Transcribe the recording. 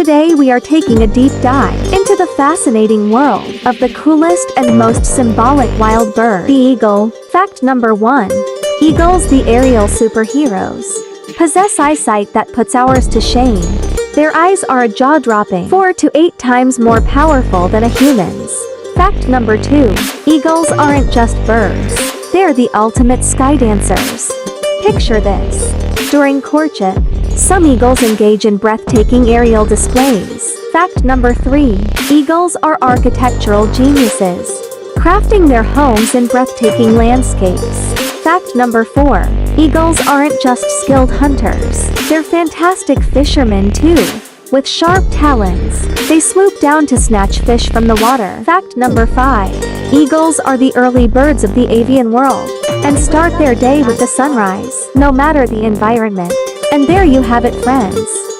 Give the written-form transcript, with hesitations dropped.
Today we are taking a deep dive into the fascinating world of the coolest and most symbolic wild bird, the eagle. Fact number 1. Eagles, the aerial superheroes, possess eyesight that puts ours to shame. Their eyes are a jaw-dropping 4 to 8 times more powerful than a human's. Fact number 2. Eagles aren't just birds. They're the ultimate sky dancers. Picture this. During courtship, some eagles engage in breathtaking aerial displays. Fact number 3. Eagles are architectural geniuses, crafting their homes in breathtaking landscapes. Fact number 4. Eagles aren't just skilled hunters. They're fantastic fishermen too. With sharp talons, they swoop down to snatch fish from the water. Fact number 5. Eagles are the early birds of the avian world and start their day with the sunrise, no matter the environment. And there you have it, friends.